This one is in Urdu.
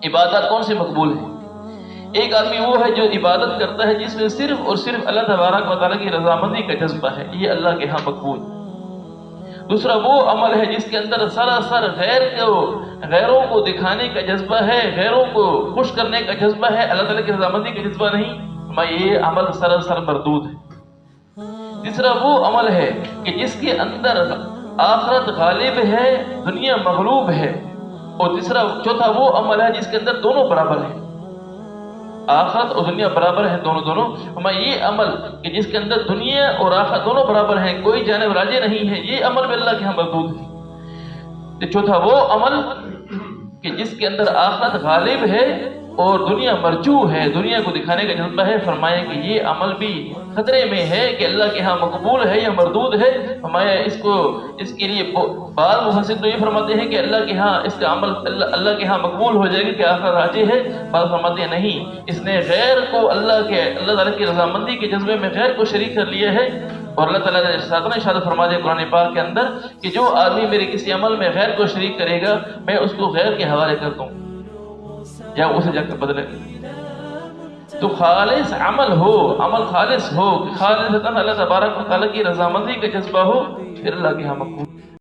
عبادت کون سی مقبول ہے؟ ایک آدمی وہ ہے جو عبادت کرتا ہے جس میں صرف اور صرف اللہ تبارک و تعالیٰ کی رضامندی کا جذبہ ہے، یہ اللہ کے ہاں مقبول۔ دوسرا وہ عمل ہے جس کے اندر سراسر غیروں کو دکھانے کا جذبہ ہے، غیروں کو خوش کرنے کا جذبہ ہے، اللہ تعالیٰ کی رضامندی کا جذبہ نہیں، یہ عمل سراسر مردود ہے۔ تیسرا وہ عمل ہے کہ جس کے اندر آخرت غالب ہے، دنیا مغلوب ہے، اور چوتھا وہ عمل ہے جس کے اندر دونوں برابر ہیں، آخرت اور دنیا برابر ہیں، دونوں۔ یہ عمل کہ جس کے اندر دنیا اور آخرت دونوں برابر ہیں، کوئی جانب راجع نہیں ہے، یہ عمل بھی اللہ کے ہاں مردود ہے۔ چوتھا وہ عمل کہ جس کے اندر آخرت غالب ہے اور دنیا مرجو ہے، دنیا کو دکھانے کا جذبہ ہے، فرمایا کہ یہ عمل بھی خطرے میں ہے کہ اللہ کے ہاں مقبول ہے یا مردود ہے۔ فرمایا اس کے لیے بعض مفسرین تو یہ فرماتے ہیں کہ اللہ کے ہاں اس کا عمل اللہ کے ہاں مقبول ہو جائے گا کہ آخرت راجع ہے، بعض فرماتے ہیں نہیں، اس نے غیر کو اللہ تعالیٰ کی رضامندی کے جذبے میں غیر کو شریک کر لیا ہے، اور اللہ تعالیٰ نے ارشاد فرما دیا قرآن پاک کے اندر کہ جو آدمی میرے کسی عمل میں غیر کو شریک کرے گا میں اس کو غیر کے حوالے کر دوں یا اسے جا کر بدلے۔ تو خالص عمل خالص ہو، خالص اللہ تبارک و تعالیٰ کی رضامندی کا جذبہ ہو، پھر اللہ کے ہاں مقبول۔